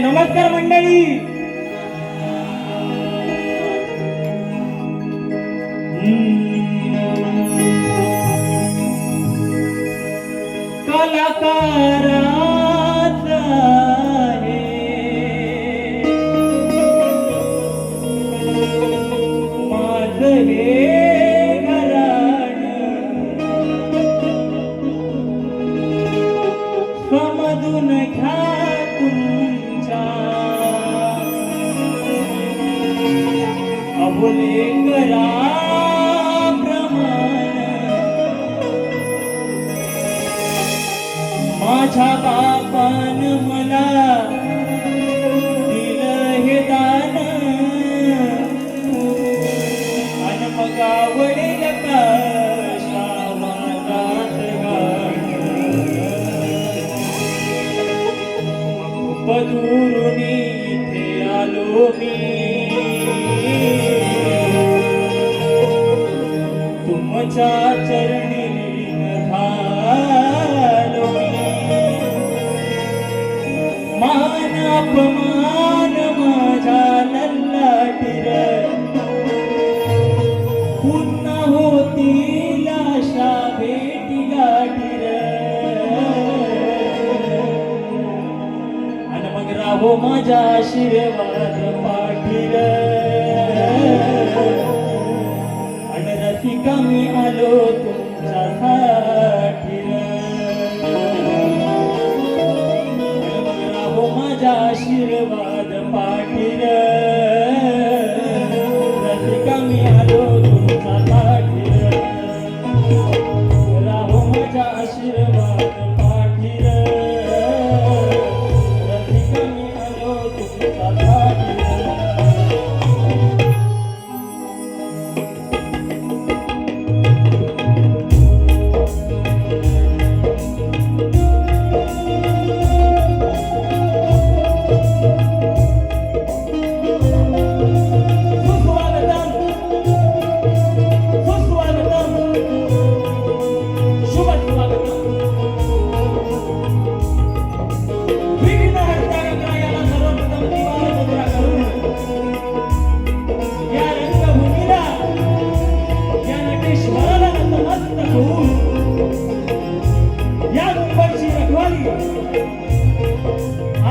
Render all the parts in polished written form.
नमस्कार मंडळी. कलाकाराचा आहे माझं हे घराणं, समजून घ्या तुमच्या अबोले करा माझ्या बापान मला दिलं हे दान, अन मग आवडेल का श्रावणात गाणं. दूरून इथे आलो मी तुमच्या चरणी घालो मी. मान अपमान माझा लल्लाटीर पुन्हा होतील अशा भेटी गाठीर. आणि मग राहो माझा आशीर्वाद पाठीर. आणि रसिका मी आलो तुमच्यासाठी. आशीर्वाद पाठीर. रसिका मी आलो तुमच्यासाठी. राहो माझा आशीर्वाद पाठीर. रसिका मी आलो तुमच्यासाठी.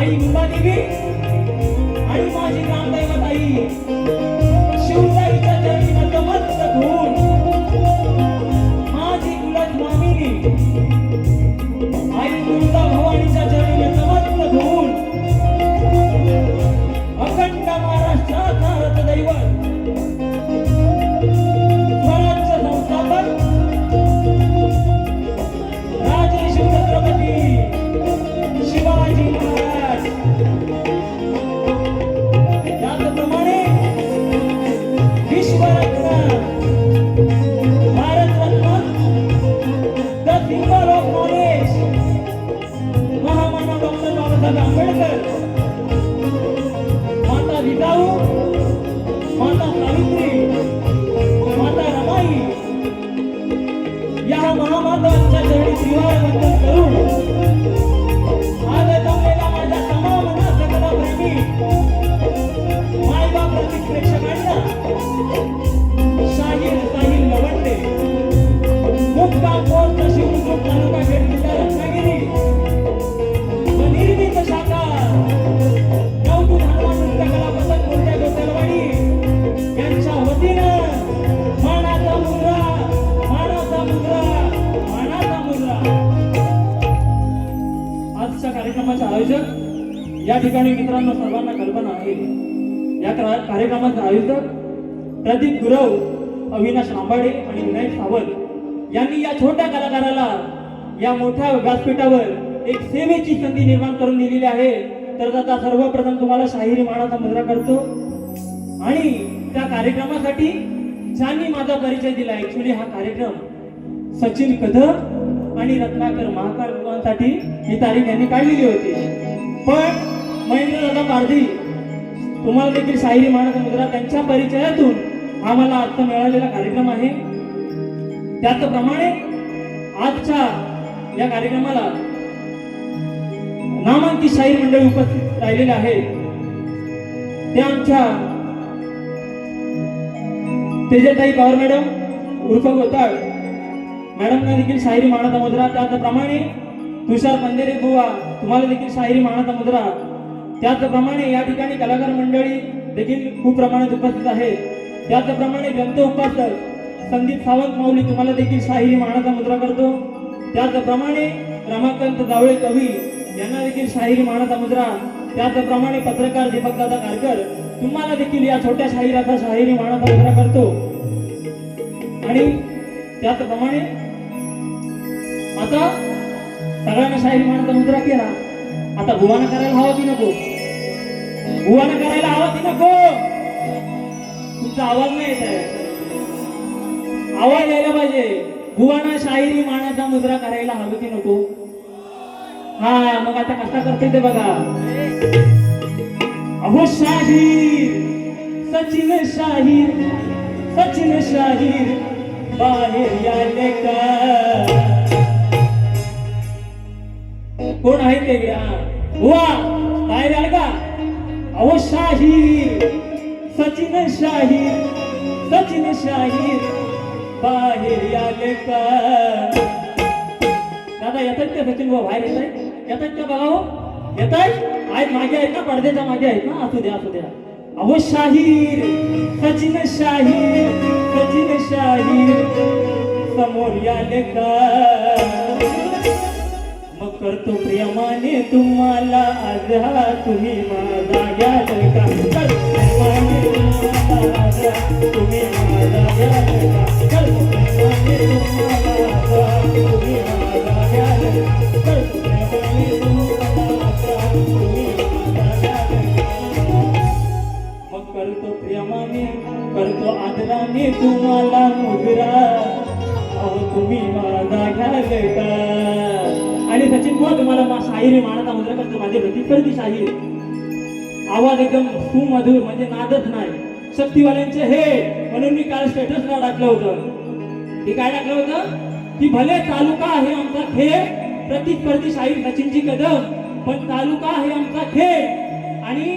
आई मुंबादेवी आणि माझी ग्रामदैवत आई शिवताईच्या चरणी नतमस्तक होऊन माझी कुलत मामिनी आई दुर्गा भवानीच्या चरणी नतमस्तक होऊन अखंड महाराष्ट्राचा रथदैवत स्वराज्य संस्थापक राजे शिवछत्रपती शिवाजी महाराज. त्याचप्रमाणे विश्वरत्न Bharat Ratna the symbol of knowledge महामानव डॉक्टर बाबासाहेब आंबेडकर, माता जिजाऊ, माता सावित्री, माता रमाई या महामानवांच्या चरणी त्रिवार वंदन करून आज जमलेला माझ्या तमाम सकलप्रेमी मायबाप रसिक प्रेक्षकांना साहिल लवंडे, मुक्काम पोस्ट शिवमुख तालुका खेड जिल्हा रत्नागिरी व निर्मित शाखा नवदूत हनुमान नृत्य कला पथक कोणत्या गोसालवाडी यांच्या वतीनं मानाचा मुद्रा, मानाचा मुद्रा, मानाचा मुद्रा. आजच्या कार्यक्रमाचे आयोजक या ठिकाणी मित्रांनो सर्वांना कल्पना आहे. या कार्यक्रमाचे आयोजक प्रदीप गुरव, अविनाश रांबाडे आणि विनायक सावंत यांनी या छोट्या कलाकाराला या मोठ्या व्यासपीठावर एक सेवेची संधी निर्माण करून दिलेली आहे. तर आता सर्वप्रथम तुम्हाला शाहिरी मानाचा मुद्रा करतो. आणि त्या कार्यक्रमासाठी ज्यांनी माझा परिचय दिला, ऍक्च्युली हा कार्यक्रम सचिन कदम आणि रत्नाकर महाकाळांसाठी ही तारीख यांनी काढलेली होती. पण महेंद्र दादा पारधी तुम्हाला देखील शाहिरी मानाचा मुद्रा त्यांच्या परिचयातून आम्हाला आजचा मिळालेला कार्यक्रम आहे. त्याचप्रमाणे आजच्या या कार्यक्रमाला नामांकित शाहीर मंडळी उपस्थित राहिलेले आहेत ते आमच्या तेजताई पवार मॅडम उर्फ गोताळ मॅडमने देखील शाहिरी मानाचा मुद्रा, त्याचप्रमाणे तुषार पंधेरे बुवा तुम्हाला देखील शाहिरी मानाचा मुद्रा, त्याचप्रमाणे या ठिकाणी कलाकार मंडळी देखील खूप प्रमाणात उपस्थित आहेत, त्याचप्रमाणे ग्रंथ उपासक संदीप सावंत माऊली तुम्हाला देखील शाहिरी मानाचा मुद्रा करतो, त्याचप्रमाणे रमाकांत जावळे कवी यांना देखील शाहिरी मानाचा मुद्रा, त्याचप्रमाणे पत्रकार दीपकदादा कारकर तुम्हाला देखील या छोट्या शाहिराचा शाहिरी मानाचा मुद्रा करतो. आणि त्याचप्रमाणे आता सगळ्यांना शाहिरी मानाचा मुद्रा केला, आता भुवाना करायला हवा की नको? भुवाना करायला हवा की नको? तुमचा आवाज नाही येत आहे, आवाज यायला पाहिजे. भुवाना शाहिरी मानाचा मुद्रा करायला हवी की नको? हा मग आता कसा करते ते बघा. अहो शाहीर सचिन शाहीर, सचिन शाहीर बाहेर याले का? कोण आहे ते गड्या? बुवा बाहेर आल का? अहो शाहीर सचिन शाहीर, सचिन शाहीर बाहेर याले का? दादा येतात का सचिन बुवा बाहेर? येतात का बघा? हो येतात आहेत, मागे आहेत ना, पडद्याच्या मागे आहेत ना, असू द्या असू द्या. अहो शाहीर सचिन शाहीर, सचिन शाहीर समोर याले का? मग करतो प्रेमाने तुम्हाला आज हा तुम्ही माझा घ्याल का? प्रेमाने तुम्हाला आज तुम्ही माझा घ्याल का? करतो प्रेमाने तुम्हाला आज तुम्ही माझा घ्याल का? करतो प्रेमाने तुम्हाला आज तुम्ही माझा घ्याल का? मग करतो प्रेमाने करतो आदराने तुम्हाला मुजरा, अहो तुम्ही माझा घ्याल का? आणि सचिन बुवा तुम्हाला शाहिरी मानाचा मुद्रा करतो. माझी प्रतिस्पर्धी शाहीर, आवाज एकदम सुमधुर, म्हणजे नादच नाही, शक्तीवाल्यांचे हे, म्हणून मी काल स्टेटसला टाकलं होतं. की काय टाकलं होतं? की भले तालुका आहे आमचा खेळ, प्रतिस्पर्धी शाहीर सचिनची कदम, पण तालुका आहे आमचा खेळ आणि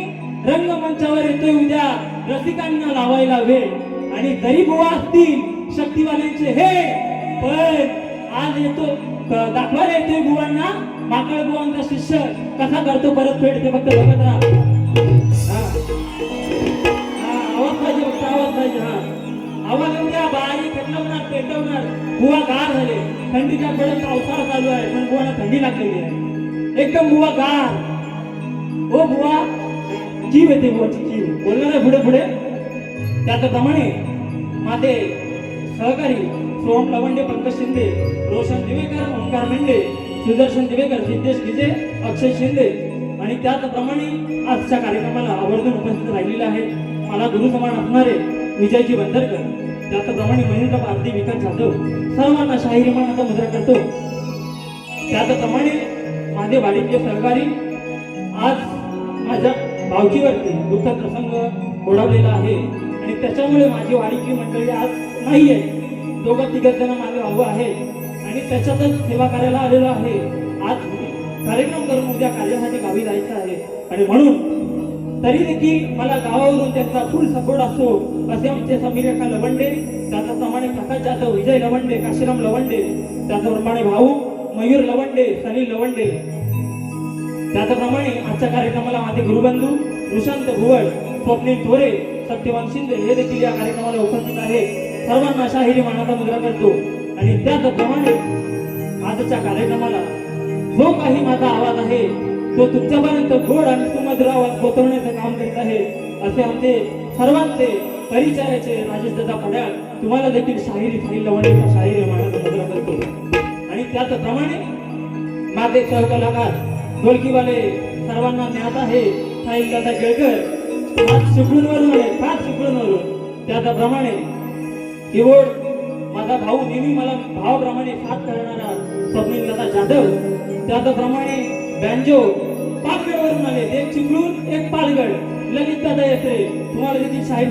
रंगमंचावर येतोय उद्या रसिकांना लावायला वेळ. आणि जरी बुवा असतील शक्तीवाल्यांचे हे, पण आज येतो दाखवायला येतोय बुवांना माकळ बुवांचा शिष्य कसा करतो परत फेड, ते फक्त बघत राहा. आवाज पाहिजे, फक्त आवाज पाहिजे. हा आवाज उद्या बारीक पेटवणार पेटवणार. बुवा गार झाले, थंडीच्या कडक पावसाळा चालू आहे, पण बुवांना थंडी लागलेली आहे, एकदम बुवा गार. ओ बुवा जीव येते, बुवाची जीव बोलणार आहे पुढे पुढे. त्याप्रमाणे माझे सहकारी सोहम लवंडे, पंकज शिंदे, रोशन दिवेकर, ओंकार मेंढे, सुदर्शन दिवेकर, सिद्धेश गिजे, अक्षय शिंदे आणि त्याचप्रमाणे आजच्या कार्यक्रमाला आवर्जून उपस्थित राहिलेले आहेत मला गुरु समान असणारे विजयजी बंदरकर, त्याचप्रमाणे महेंद्र भारती, विकास जाधव, सर्वांना शाहिरी मानाचा मुद्रा करतो. त्याचप्रमाणे माझे वाडीतले सहकारी, आज माझ्या भावकीवरती दुःखद प्रसंग ओढवलेला आहे आणि त्याच्यामुळे माझी वाडीतली मंडळी आज नाहीये. दोघं तिघं जण माझे भाऊ आहेत आणि त्याच्यातच सेवा करायला आलेलो आहे. आज कार्यक्रम करून उद्या कार्यासाठी गावी जायचं आहे आणि म्हणून तरी देखील मला गावावरून त्यांचा फुल सपोर्ट असतो. असे आमचे समीर रेखा लवंडे, त्याचप्रमाणे प्रकाश जाधव, विजय लवंडे, काशीराम लवंडे, त्याचप्रमाणे भाऊ मयूर लवंडे, सनील लवंडे, त्याचप्रमाणे आजच्या कार्यक्रमाला माझे गुरुबंधू प्रशांत भुवळ, स्वप्नील थोरे, सत्यवान शिंदे हे देखील या कार्यक्रमाला उपस्थित आहेत. सर्वांना शाहिरी मानाचा मुद्रा करतो आणि त्याचप्रमाणे आजच्या कार्यक्रमाला जो काही माझा आवाज आहे तो तुमच्यापर्यंत गोड आणि सुमधुर आवाज पोहोचवण्याचं काम करीत आहे. असे आमचे सर्वांचे परिचयाचे राजेश दादा पड्याळ तुम्हाला देखील शाहिरी साहिल लवंडेचा शाहिरी मानाचा मुद्रा करतो. आणि त्याचप्रमाणे माझे सहकलाकार ढोलकीवाले सर्वांना ज्ञात आहे साहिल दादा केळकर, खास चिपळूणवरून आले, खास चिपळूणवरून. त्याचप्रमाणे कीबोर्ड माझा भाऊ, नेहमी मला भावाप्रमाणे साथ करणारा स्वप्नील दादा जाधव, त्याचप्रमाणे बँजो पालगडवरून आले, एक चिपळूण एक पालगड, ललित दादा येते तुम्हाला देखील साहिल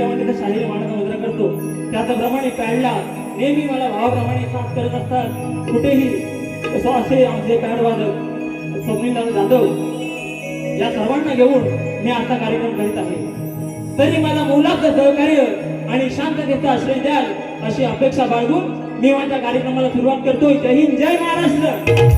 लवंडेचा शाहिरी मानाचा मुद्रा करतो. त्याचप्रमाणे पॅडला नेहमी मला भावाप्रमाणे साथ करत असतात कुठेही. असे आमचे पॅड वादक स्वप्नील दादा जाधव या सर्वांना घेऊन मी आता कार्यक्रम करीत आहे. तरी मला मोलाचं सहकार्य आणि शांततेचा आश्रय द्याल अशी अपेक्षा बाळगून मी माझ्या कार्यक्रमाला सुरुवात करतोय. जय हिंद, जय महाराष्ट्र.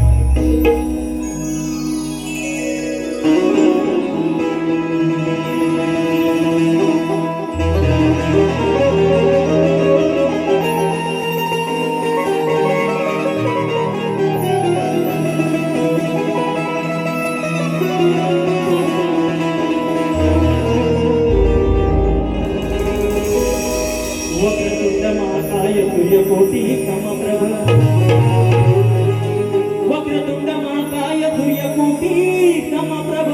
वक्रतुंड महाकाय सूर्यकोटी समप्रभ, वक्रतुंड महाकाय सूर्यकोटी समप्रभ,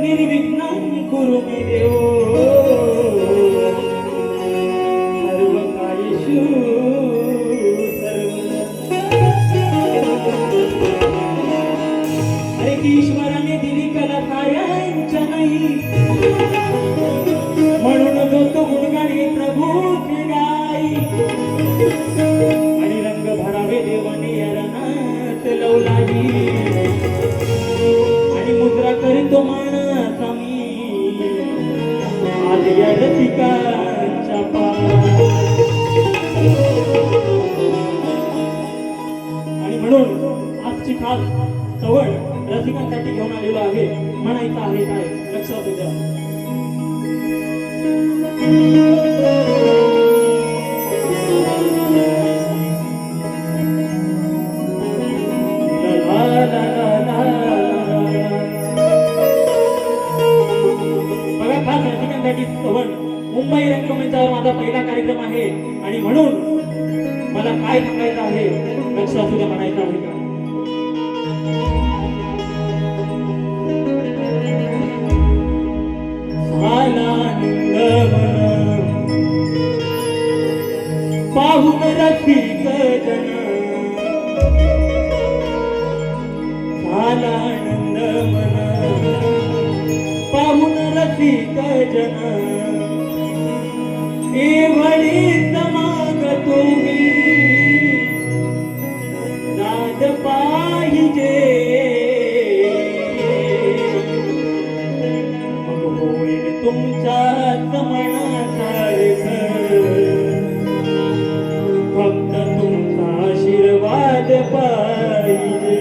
निर्विघ्नं कुरु मे देव सर्वकार्येषु अरे की ईश्वराने दिली कला कार्यांच्या नाही, म्हणून तो गुणगाणी प्रभू गाई, आणि रंग भरावे देवाने रणात लवलाई, आणि मुद्रा करीतो मानाचा मी आज या रसिकांच्या आणि म्हणून आजची खास सवड रसिकांसाठी घेऊन आलेलो आहे. म्हणायचं आहे काय लक्षात द्या. बघा खास रसिकांसाठी सवड, मुंबई रंगमंचावर माझा पहिला कार्यक्रम आहे आणि म्हणून मला काय सांगायचं आहे लक्षात द्या. म्हणायचं आहे का पाहुन रसिक जन, झाला आनंद मन पाहुन रसिक जन, एवढी समाग तुम्ही दाद पाहिजे, मग होईल तुमच्याच मनासारखं, फक्त तुमचा आशीर्वाद पाहिजे.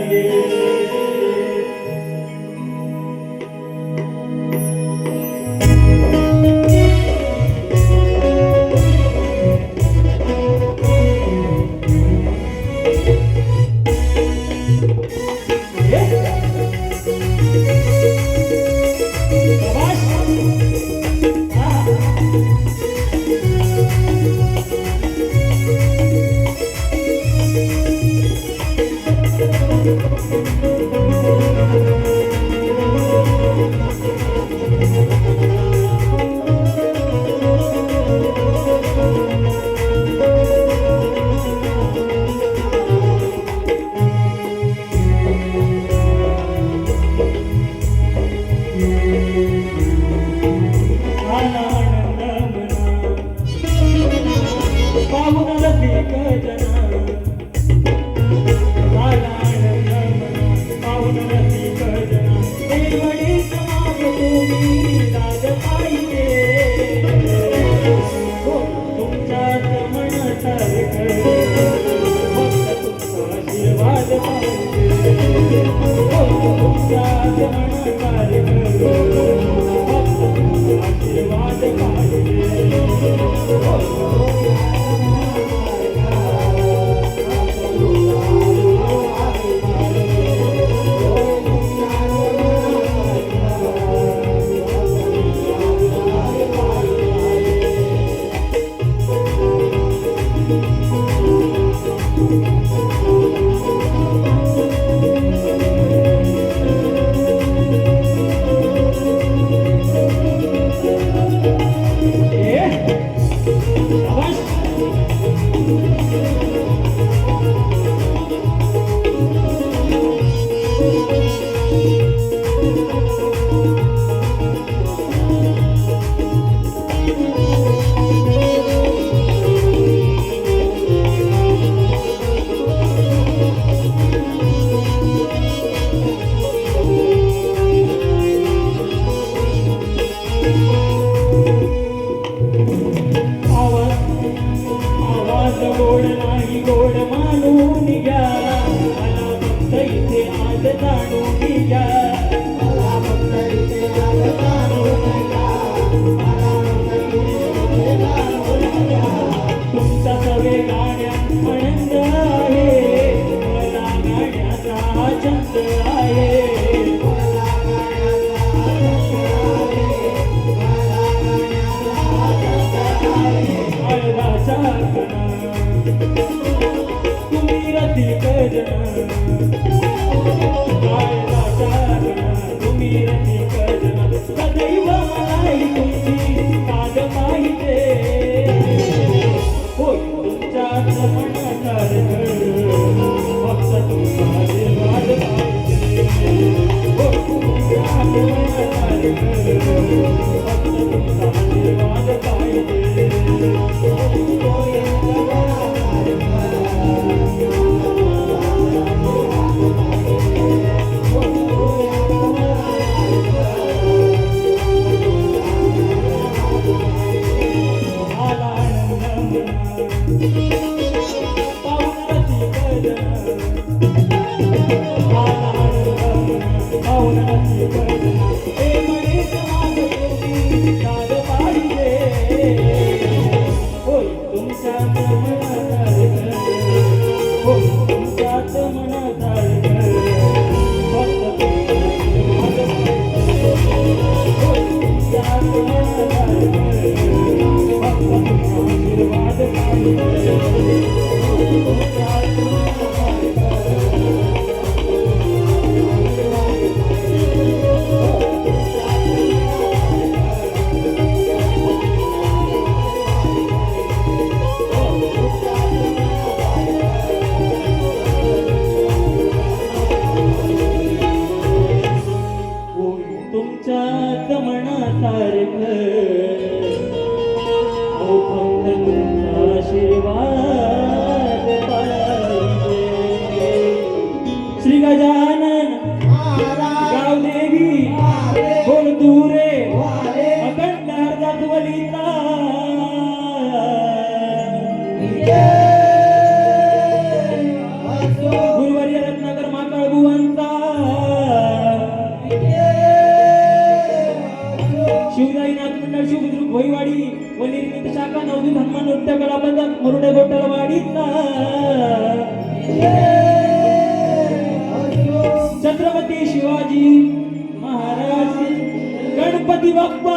तुमच्याच मनासारखं अहो फक्त तुमचा आशीर्वाद पाहिजे. श्री गजानन गावदेवी बोल दूरे अखंड हरदासवलीचा गुरुवर्य रत्नाकर माकाळ बुवांचा शिवराईनाथ मंडळ शिवबुद्रुक भोईवाडी व निर्मित शाखा नवदीप हनुमान नृत्य कला पथक मरुडे गोटलवाडीचा छत्रपती शिवाजी महाराज गणपती बाप्पा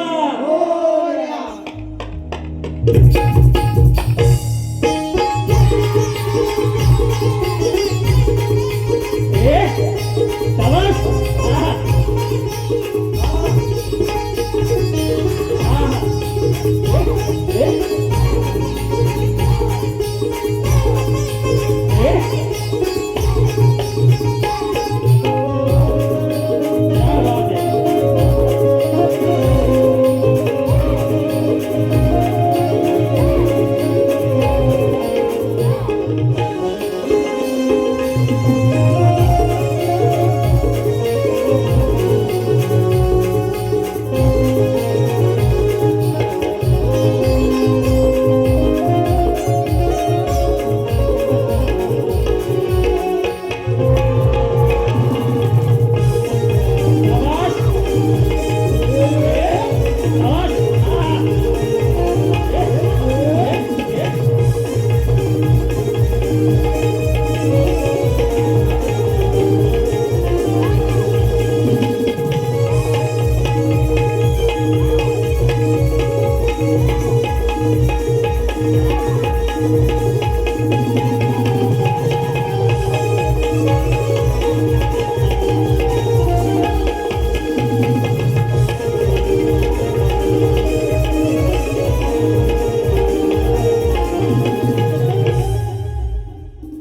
शाबास.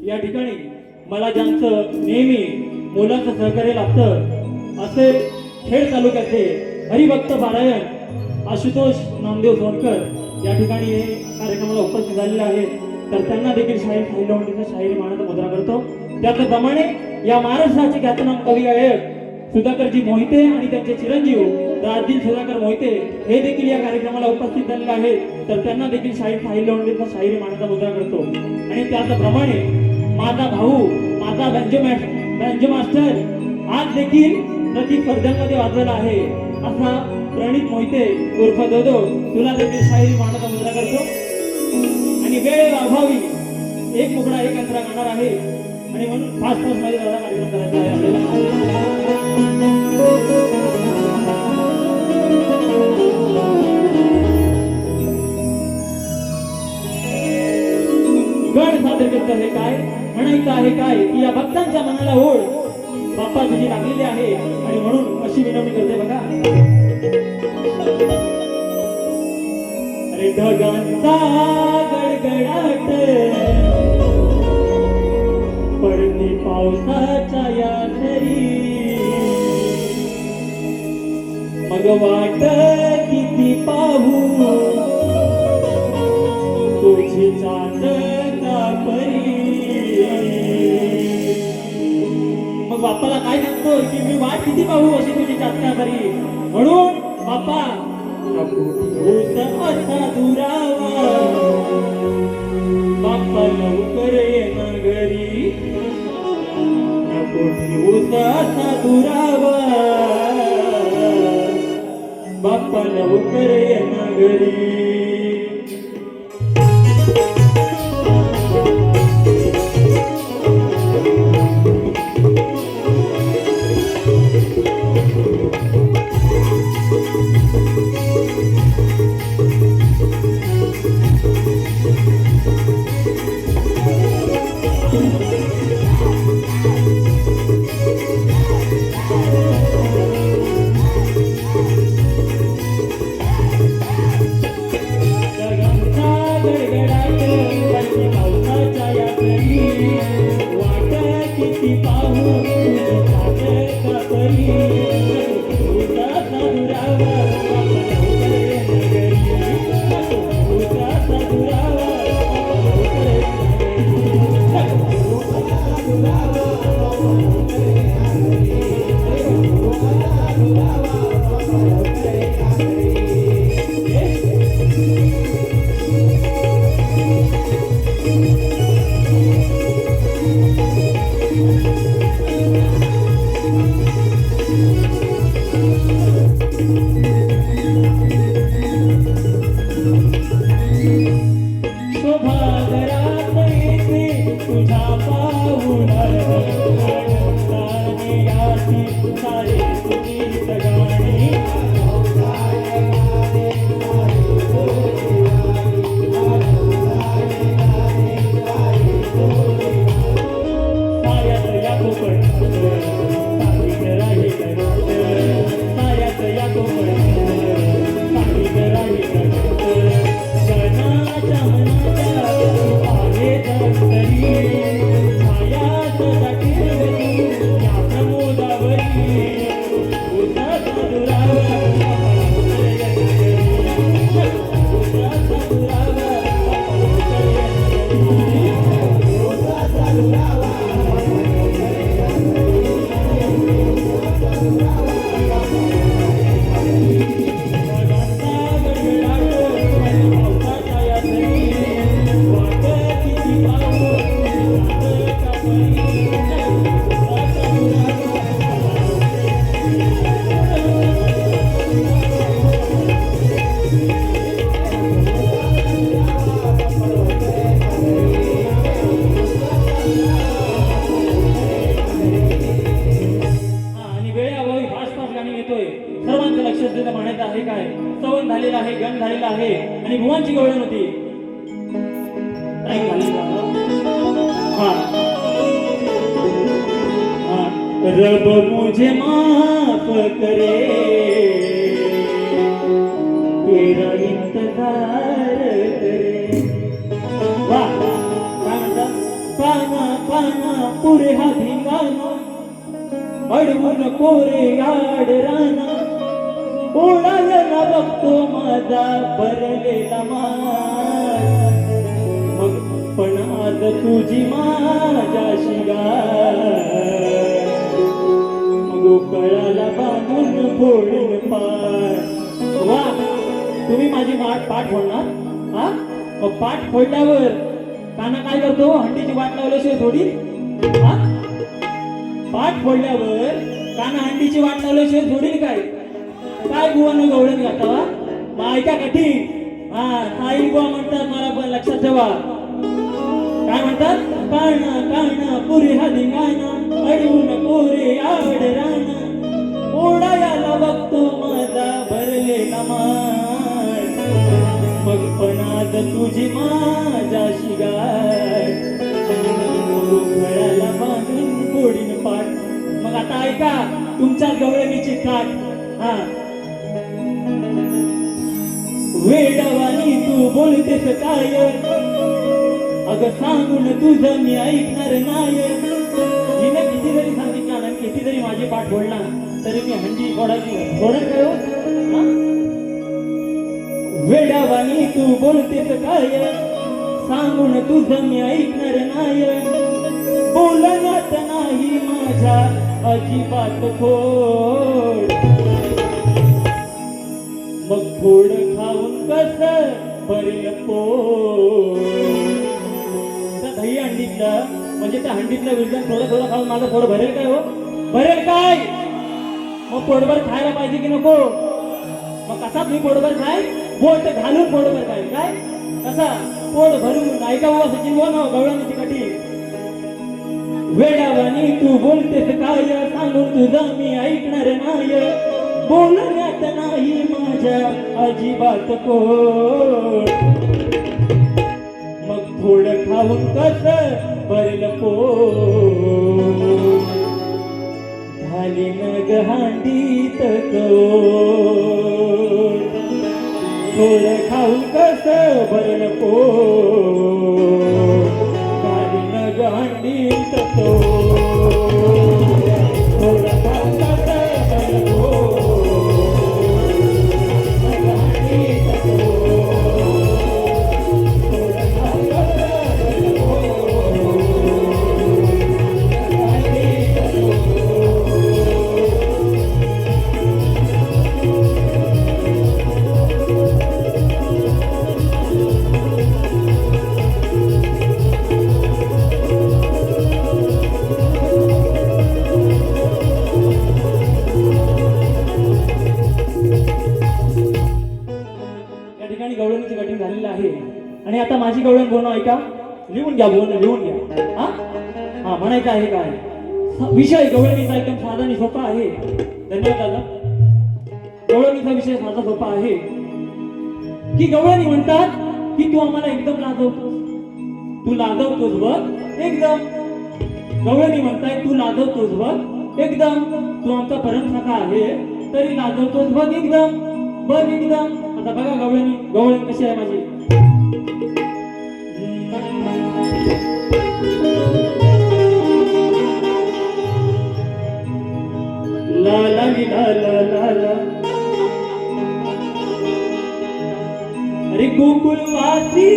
या ठिकाणी मला ज्यांचं नेहमी मोलाचं सहकार्य लाभतं असे खेड तालुक्याचे हरिभक्त पारायण आशुतोष नामदेव सोनकर या ठिकाणी हे कार्यक्रमाला उपस्थित झालेले आहेत. तर त्यांना देखील शाहीर साहिलवंडीचा शाहिरी मानाचा मुद्रा करतो. त्याचप्रमाणे या महाराष्ट्राचे ख्यातनाम कवी गायक सुधाकरजी मोहिते आणि त्यांचे चिरंजीव राजदिल सुधाकर मोहिते हे देखील या कार्यक्रमाला उपस्थित झालेले आहेत. तर त्यांना देखील शाहीर साहिलवंडीचा शाहिरी मानाचा मुद्रा करतो. आणि त्याचप्रमाणे माझा भाऊ माझा बँजो मास्टर आज देखील प्रति स्पर्धांमध्ये वाजवला आहे असा प्रणित मोहिते उर्फ दोदो तुला देखील शाहिरी मानाचा मुद्रा करतो. आणि वेळ अभावी एक मुकडा एक अंतरा गाणार आहे आणि म्हणून फास्ट मध्ये दादा कार्यक्रम करायचा आहे आपल्याला. गण सादर करत आहे काय म्हणायचं आहे काय की या भक्तांच्या मनाला ओढ बाप्पा तुझी लागलेली आहे आणि म्हणून अशी विनवणी करते बघा. अरे ढगांचा गडगडाट पडते पावसाच्या या सरी मग वाट किती पाहू तुझी चांदणा परी. मग बाप्पाला काय सांगतो की मी वाट किती पाहू अशी तुझी चांदणा परी. म्हणून बाप्पा असा दुरावा बाप्पा लवकर ये ना घरी नको ठेवूस असा दुरावा बाप्पा लवकर ये ना घरी. किती पाहू तुझी का परी तुझा साधुरावा तुझा साधुरावा शोभागरात येते तुझा पाहुण आनंदाने याची सारे गीत गाणे साऱ्यात या कोकण सारीन राही साऱ्यात या कोकण सारीन राही जनाच्या मनाच्या आहे दंतरी छाया सदा टिरवली या प्रमोदावरी तुझा साधुरावा तुझा साधुरावा सर्वांचं लक्ष देणं म्हणायचं आहे काय सवन झालेलं आहे गण झालेलं आहे आणि भुवांची गवळण होती रब मुझे माफ करे तेरा इंतजार करे वाह काय म्हणतात पाना पाना पुरे हा धिंगाणा अडवून कोरे याड राना ओढायला बघतो माझा भरलेला मान मग पण आज तुझी माझ्याशी गाय मग कळाला बांधून फोडून पाय वा तुम्ही माझी पाठ फोडणार हा मग पाठ फोडल्यावर काना काय करतो हंडीची वाट लावल्याशिवाय थोडी हा पाठ फोडल्यावर काना हंडीची वाट लावल्याशिवाय थोडी काय बुवानं गवळण घातावा मग ऐका कठीण हा साई बुवा म्हणतात मला पण लक्षात ठेवा काय म्हणतात काना काना पुरी हा धिंगाणा अडवून कोरे आड राणा ओढायला बघतो माझा भरलेला मान मग पण आज तुझी माझ्याशी गाय घळाला बांधून फोडीन पाठ मग आता ऐका तुमच्या गवळणीची काठ हा वेडवानी तू बोलतेस काय अगं सांगून तुझं मी ऐकणार नाही हिने किती जरी सांगितलं ना किती जरी माझी पाठ फोडला तरी मी हंडी फोडायची फोडत काय हो वेडवानी तू बोलतेस काय सांगून तुझं मी ऐकणार नाही बोलण्यात नाही माझ्या अजिबात खोड मग फोड खाऊन कसं भरेल पोट दही हंडीतलं म्हणजे त्या हंडीतलं विजन थोडं थोडं खाऊन माझं पोट भरेल काय हो भरेल काय मग पोटभर खायला पाहिजे की नको मग कसा तुम्ही पोटभर खाय पोट घालून पोटभर खाय काय कसा पोट भरून ऐका बाबा सचिन बोल ना गवळणीची कठी वेडावानी तू बोलतेस काय सांगून तुझं मी ऐकणार नाही बोलण्यात नाही माझ्या अजिबात कोण मग थोडं खाऊन कसं भरल पोट झाली न गहांडीत थोडं खाऊन कसं भरल पोट झाली न गहांडीत आणि आता माझी गवळण बोलणं ऐका, लिहून घ्या, बोलणं लिहून घ्या. हा हा म्हणायचं आहे काय? विषय गवळणीचा एकदम साधा आणि सोपा आहे. धन्यवाद दादा. गवळणीचा विषय साधा सोपा आहे की गवळणी म्हणतात की तू आम्हाला एकदम लाजवतोस, तू लाजवतोस बघ एकदम. गवळणी म्हणताय तू लाजवतोस बघ एकदम, तू आमचा परमसखा आहे तरी लाजवतोस बघ एकदम, बघ एकदम. आता बघा गवळणी, गवळण कशी आहे माझी. ला ला ला ला ला ला. अरे गोकुळवासी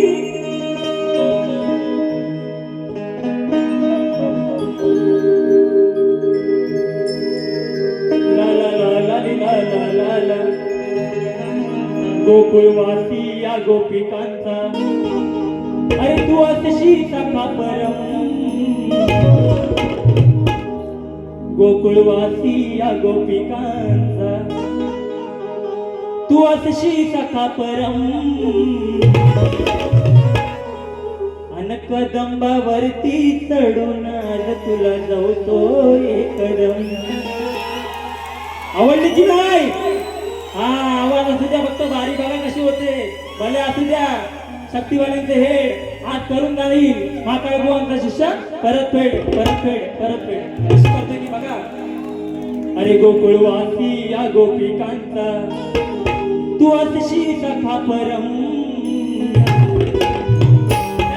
ला ला ला ला ला ला ला ला. गोकुळवासी या गोपिकांचा, अरे तू अशी सखा परम. गोकुळवासी या गोपिकांचा, तू अशी सखा परम. अन कदंबावरती चढून आज तुला जाऊतो एकदम. आवडली की नाही? हा आवाज असू द्या, फक्त बारी बघा कशी होते. भले असू द्या शक्तीवाल्यांचे हे आज करून जाईल. महाकाळ बुवांचा शिष्य परतफेड परतफेड परतफेड कशी करते की बघा. अरे गोकुळवासी या गोपिकांचा, तू अशी सखा परम.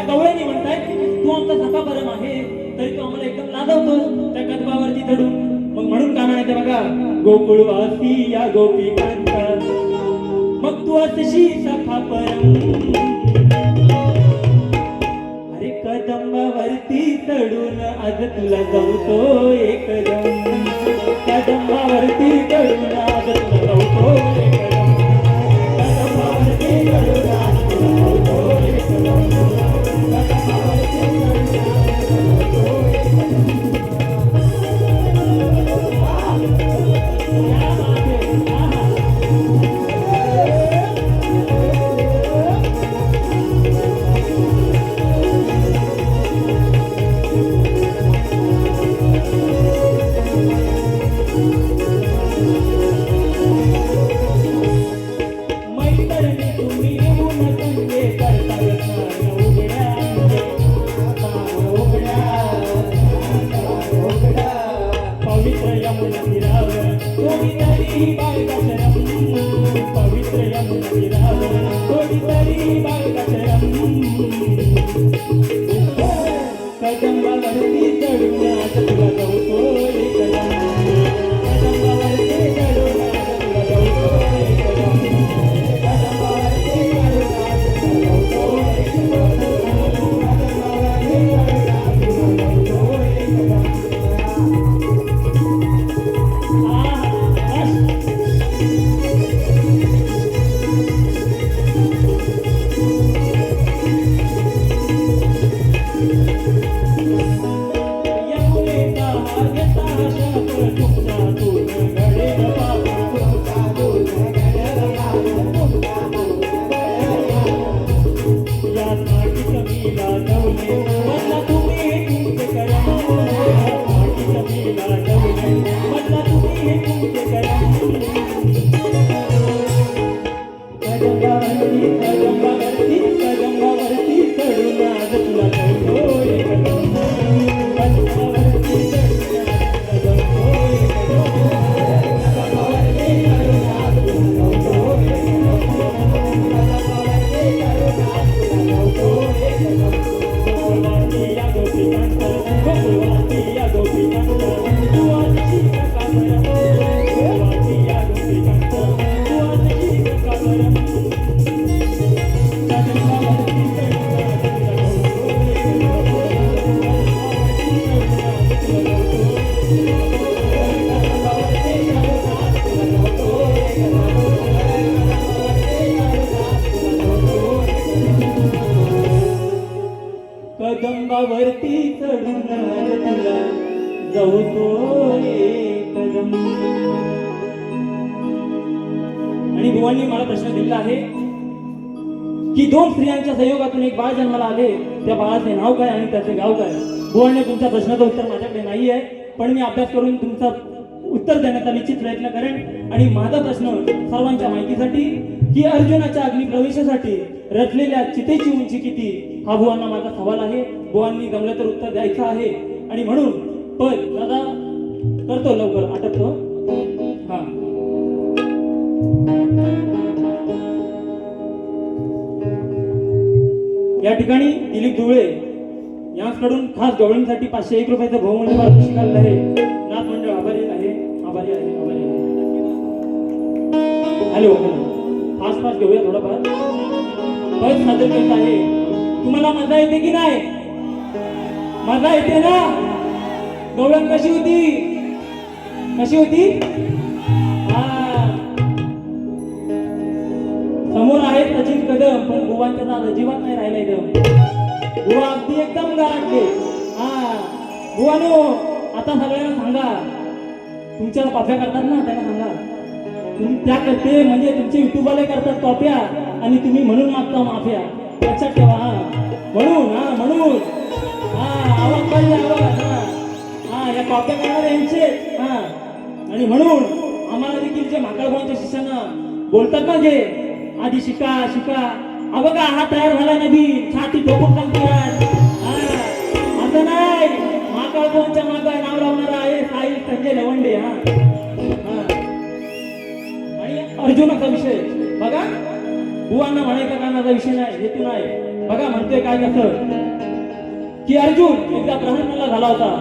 गवळणी म्हणताय तू आमचा सखा परम आहे तरी तू आम्हाला एकदम लाजवतोस त्या कदबावरती चढून. मग म्हणून काय म्हणायचं बघा, गोकुळवासी या गोपिकांचा, मग तू अशी सखा परम. अरे कदंबावरती चढून आज तुला जाऊतो एकदम. कदंबावरती चढून आज तुला जाऊतो एकदम. कदंबावरती चढून आज तुला जाऊतो एकदम. कदंबावरती चढून आज तुला जाऊतो एकदम. कदंबावरती चढून तुला जाऊ तो कदम. आणि बुवांनी मला प्रश्न दिला आहे की दोन स्त्रियांच्या संयोगातून एक बाळ जन्माला आले. त्या बाळाचे नाव काय आणि त्याचे गाव काय? बुवाने तुमच्या प्रश्नाचं उत्तर माझ्याकडे नाही आहे, पण मी अभ्यास करून तुमचा उत्तर देण्याचा निश्चित प्रयत्न करेन. आणि माझा प्रश्न सर्वांच्या माहितीसाठी की अर्जुनाच्या अग्निप्रवेशासाठी रचलेल्या चितेची उंची किती, हा बुवांना माझा सवाल आहे. बुवांनी जमलं तर उत्तर द्यायचं आहे. आणि म्हणून पण दादा करतो, लवकर आटपतो. हा, या ठिकाणी दिलीप दुळे यांकडून खास गवळींसाठी 501 रुपयाचं बहुमूल्य पारितोषिक आलेलं आहे. नाथ मंडळ आभारी आहे, आभारी आहे, आभारी आहे. हॅलो हॅलो, फास्ट फास्ट घेऊया थोडंफार. बस सादर करत आहे. तुम्हाला मजा येते की नाही? मजा येते ना? गवळण कशी होती? कशी होती? समोर आहे सचिन कदम, पण बुवांच्या नाद अजिबात नाही राहिलाय एकदम. बुवा अगदी एकदम गारटले. बुवानो, आता सगळ्यांना सांगा, तुमच्या कॉप्या करतात ना, त्यांना सांगा त्या करते म्हणजे तुमचे युट्यूबवाले करतात कॉप्या आणि तुम्ही म्हणून मागता माफ्या. लक्षात ठेवा. म्हणून आवाज पाहिजे, आवाज. या कॉप्या करणारे यांचे. आणि म्हणून आम्हाला देखील जे माकडभावांच्या शिष्यांना बोलतात ना, जे आधी शिका शिका, बघा हा तयार झाला नवीन, छाती ठोकून सांगतात. असं नाही, माकडभावांच्या मागं नाव लावणारा आहे साई संजय लवंडे. आणि अर्जुनाचा विषय बघा, बुवांना म्हणायचा कानाचा विषय नाही, हेतू नाही. बघा म्हणतोय काय कसं की अर्जुन एकदा ब्राह्मणाला झाला होता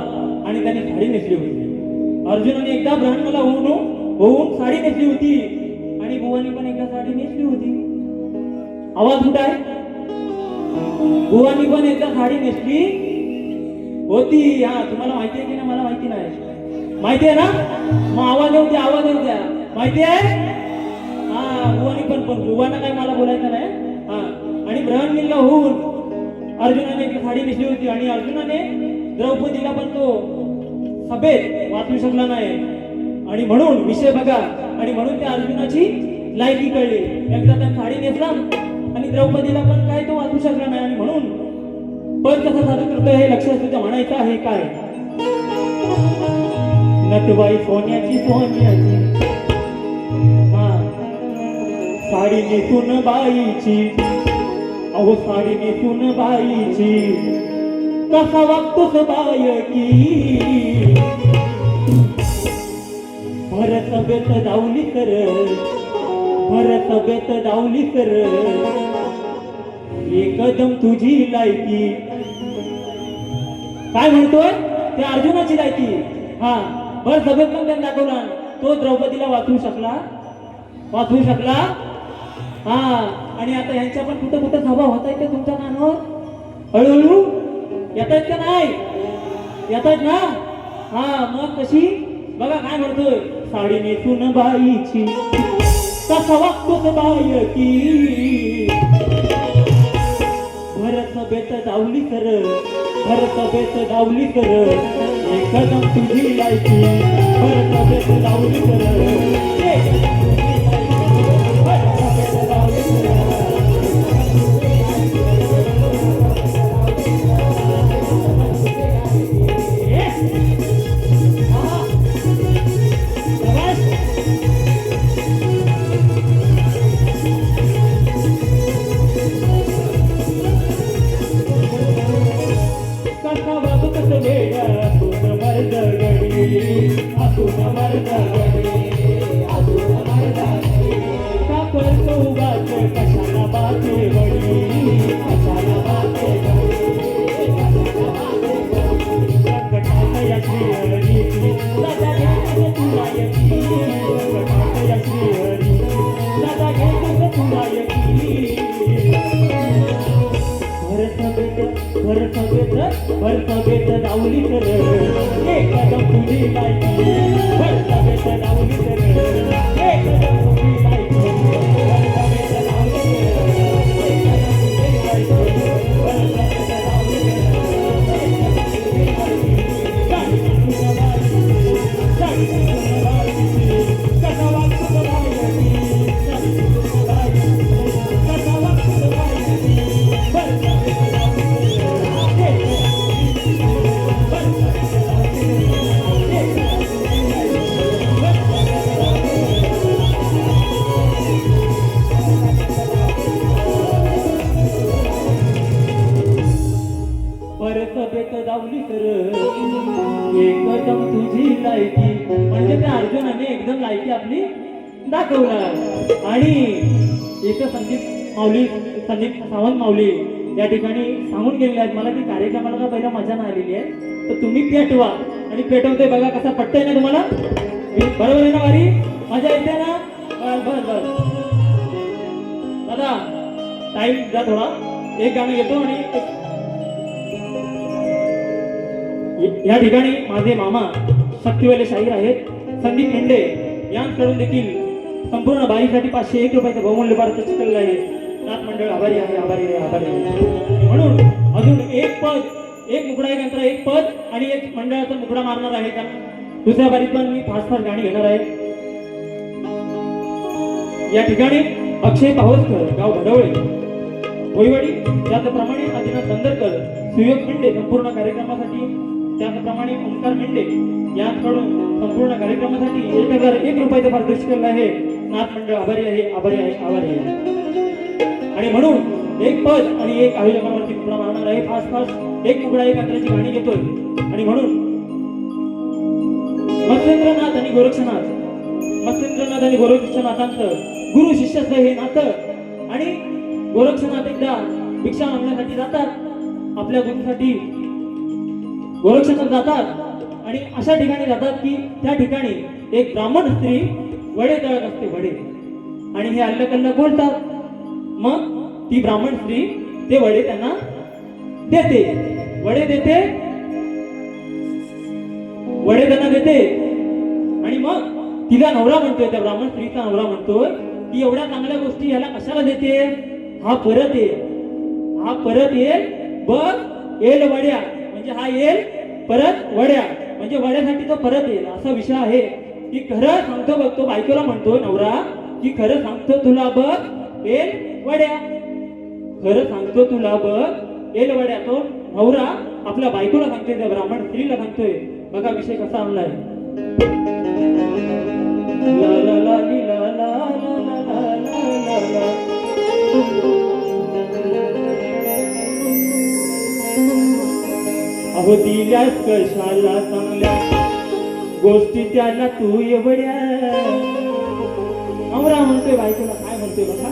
आणि त्याने साडी नेसली होती. अर्जुनाने एकदा ब्राह्मणाला होऊन साडी नेसली होती आणि बुवानी पण एकदा साडी नेसली होती. आवाज कुठे आहे? बुवानी पण एकदा साडी नेसली होती. तुम्हाला माहिती आहे की नाही? मला माहिती नाही. माहिती आहे ना? मग आवाज येऊ द्या, आवाज येऊ द्या. माहिती आहे? बुवानी पण बुवांना काय मला बोलायचं नाही. आणि ब्रह्मणीला होऊन अर्जुनाने एक साडी नेसली होती आणि अर्जुनाने द्रौपदीला पण तो सभेत वाचू शकला नाही. आणि म्हणून विषय बघा, आणि म्हणून त्या अर्जुनाची लायकी कळली. एकदा त्या साडी नेसला आणि द्रौपदीला पण काय तो वाचू शकला नाही. आणि म्हणून पण कसं सादर करतोय हे लक्षात तुझ्या म्हणायचं आहे काय? नटवाई सोन्याची सोन्याची साडी नेसून बाईची, अहो साडी नेसून बाईची, कसा वागतोस बायकी, भरत बेत दावली कर, भरत बेत दावली कर, एकदम तुझी लायकी. काय म्हणतोय? त्या अर्जुनाची लायकी. भर सभेत पण त्यांनी दाखवला. तो द्रौपदीला वाचवू शकला. आणि आता यांच्या पण कुठं कुठं सभा होता येते तुमच्या कानावर, हळूहळू येत आहेत का नाही? येत आहेत ना? मग कशी बघा काय म्हणतोय, साडी नेसून बाईची, कसा वागतोस बायकी, भरत बेत दावली कर, भरत बेत दावली कर, एकदम तुझी लायकी, भरत बेत दावली कर. मर्द गडी, लायकी म्हणजे त्या अर्जुनाने एकदम लायकी आपली दाखवला. आणि इथं संदीप सावंत माऊली या ठिकाणी सांगून गेलेले आहेत मला की कार्यक्रमाला का पहिला मजा नाही आलेली आहे, तर तुम्ही पेटवा. आणि पेटवते बघा कसा पटतंय ना तुम्हाला, बरोबर आहे ना वारी, मजा येते ना. बस दादा टाइम द्या थोडा, एक गाणं घेतो. आणि या ठिकाणी माझे मामा शक्तिवाले शाहीर आहेत संदीप मेंढे यांकडून देखील संपूर्ण बाईसाठी 501 रुपयाचं बहुमूल्य पारितोषिक केलेलं आहे. नाथ मंडळ आभारी आहे, आभारी आहे, आभारी आहे. म्हणून अजून एक पद, एक मुकडा एक यंत्र, एक पद आणि एक मंडळाचा मुकडा मारणार आहे. कारण दुसऱ्या बारीत पण मी फास्ट गाणी घेणार आहे. या ठिकाणी अक्षय पावसकर गाव भडवळे भोईवाडी, त्याचप्रमाणे आदिनाथ बंदरकर, सुयोग मेंढे संपूर्ण कार्यक्रमासाठी, त्याचप्रमाणे ओंकार मेंढे यांकडून संपूर्ण कार्यक्रमासाठी 1001 रुपयाचं पारितोषिक केलेलं आहे. नाथ मंडळ आभारी आहे, आभारी आहे, आभारी आहे. आणि म्हणून एक पद आणि एक आयोजकांवरती मुकडा मारणार आहे. फास्ट एक मुकडा एक अंतराची गाणी घेतोय. आणि म्हणून मत्स्येंद्रनाथ आणि गोरक्षनाथांचं गुरु शिष्याचं हे नातं. आणि गोरक्षनाथ एकदा भिक्षा मागण्यासाठी जातात, आपल्या गुरुसाठी गोरक्षनाथ जातात आणि अशा ठिकाणी जातात की त्या ठिकाणी एक ब्राह्मण स्त्री वडे तळत असते, वडे. आणि हे अल्लकल्ल बोलतात. मग ती ब्राह्मण स्त्री ते वडे त्यांना देते, वडे त्यांना देते. आणि मग तिला नवरा म्हणतोय, त्या ब्राह्मण स्त्रीचा नवरा म्हणतोय की एवढ्या चांगल्या गोष्टी ह्याला कशाला देते, हा परत येईल बघ येल वड्या, म्हणजे हा येईल परत वड्या, म्हणजे वड्यासाठी तो परत येईल असा विषय आहे. की खरं सांगतो बघ, तो बायकोला म्हणतोय नवरा की खरं सांगतो तुला बघ येल वड्या, खरं सांगतो तुला बघ येल वड्या. तो नवरा आपल्या बायकोला सांगतोय, त्या ब्राह्मण स्त्रीला सांगतोय. बघा विषय कसा आणलाय. ला ला ला ला ला ला ला ला ला. अहो दिल्यास कशाला चांगल्या गोष्टी त्याला तू एवढ्या. नवरा म्हणतोय बायकोला, काय म्हणतोय बघा.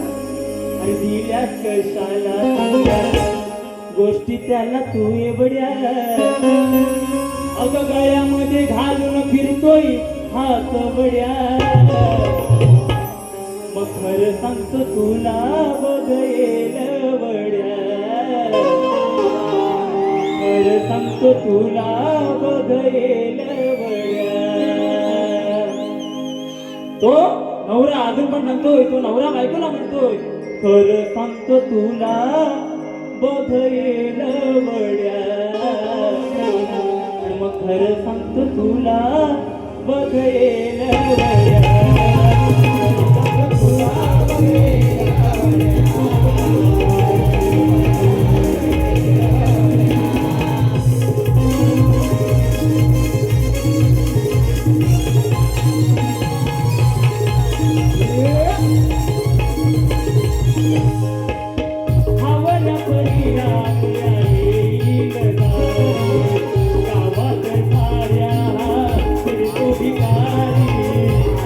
आणि दिल्यास कशाला चांगल्या गोष्टी त्याला तू एवढ्या. अगं गळ्यामध्ये घालून फिरतोय हात वड्या. मग खरं सांगतो तुला बघेल वड्या, खरं सांगतो तुला बघेल वड्या. तो नवरा अजून पण म्हणतोय, तो नवरा बायकोला म्हणतोय खरं सांगतो तुला बघेल वड्या. मग खरं सांगतो तुला बघेल वड्या. भिकारी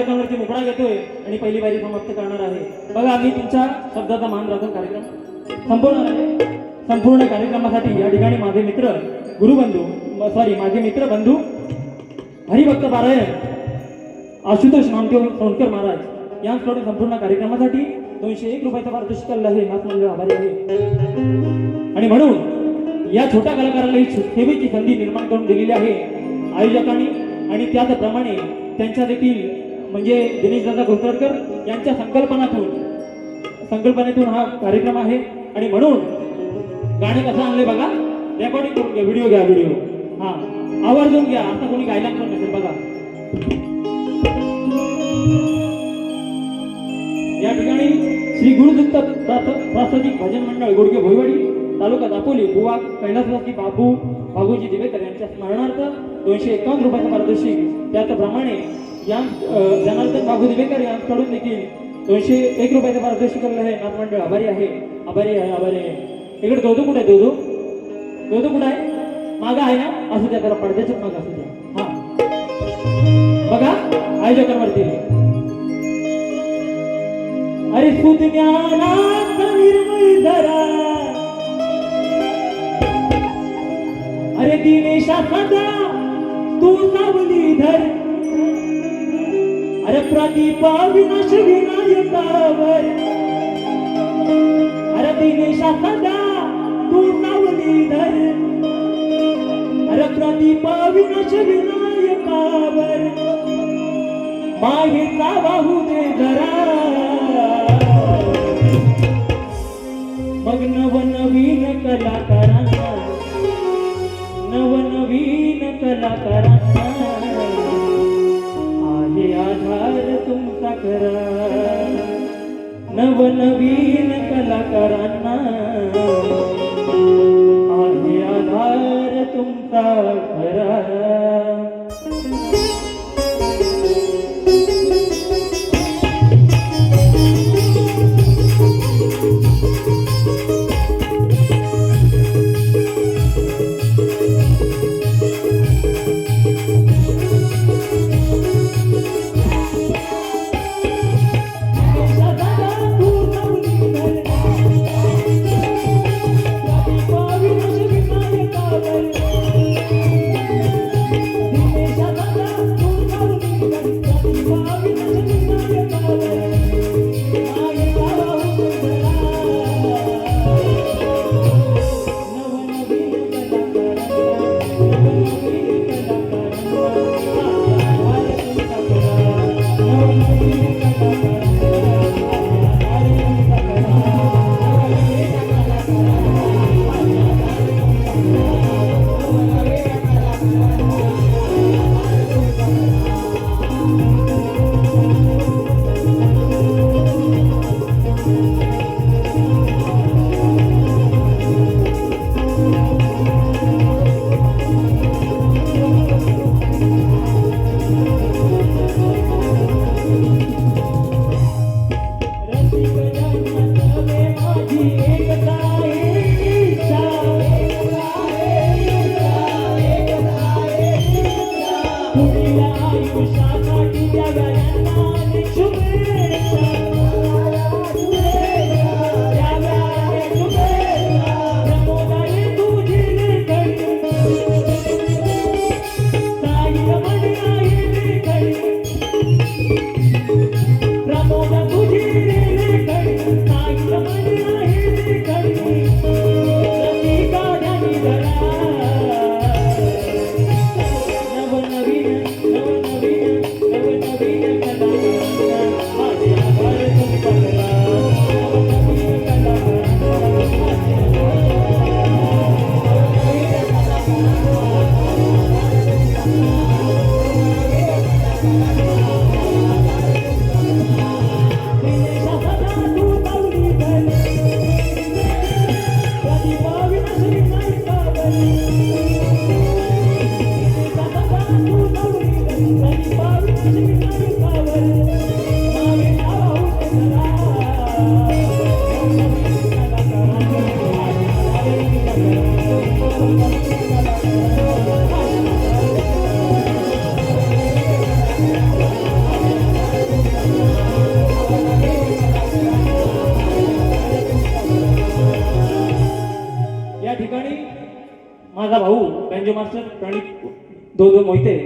आयोजकांवरती मुकडा घेतोय आणि पहिली बारी समाप्त करणार आहे. बघा मी तुमच्या शब्दाचा मान राखून कार्यक्रम संपवणार आहे. संपूर्ण कार्यक्रमासाठी या ठिकाणी माझे मित्र गुरुबंधू माझे मित्र बंधू हरिभक्त पारायण आशुतोष नामदेव सोनकर महाराज यांच्याकडून संपूर्ण कार्यक्रमासाठी 201 रुपयाचा पारितोषिक केलेलं आहे. नाथ मंडळ आभारी आहे. आणि म्हणून या छोट्या कलाकाराला ही सेवेची संधी निर्माण करून दिलेली आहे आयोजकांनी. आणि त्याचप्रमाणे त्यांच्या देखील म्हणजे दिनेशदादा घोसरकर यांच्या संकल्पनेतून हा कार्यक्रम आहे. आणि म्हणून गाणं कसं आणलंय बघा, रेकॉर्डिंग करून घ्या, व्हिडिओ घ्या, व्हिडिओ हा आवर्जून घ्या. आता कोणी गायला पण नसेल बघा. या ठिकाणी श्री गुरुदत्त प्रास्ताविक भजन मंडळ गुडगे भोईवाडी तालुका दापोली बुवा कैलासवासी बाबूजी दिवेकर यांच्या स्मरणार्थ 251 रुपयाचा पारितोषिक. त्याचप्रमाणे या जनार्दन बाबू दिवेकर यांच्याकडून देखील 201 रुपयाचा पारितोषिक केलेलं आहे. नाथ मंडळ आभारी आहे. इकडे दोदो कुठे आहे? दोदो कुठे आहे? मागा आहे ना? असू द्या, त्याला पडद्याच्याच मागा असू द्या. हा बघा आयोजकांवरती अरे सुज्ञानाचा निर्मळ धरा, अरे दिनेशा सदा तू सावली धर, अरे प्रदीप विनाश विनायकावर, अरे दिनेशा सदा तू सावली धर, अरे प्रदीप विनाश विनायकावर, मायेचा वाहू दे जरा, मग नवनवीन कलाकारांना आहे आधार तुमचा खरा, नवनवीन कलाकारांना आहे आधार तुमचा खरा. मास्टर प्रणित मोहिते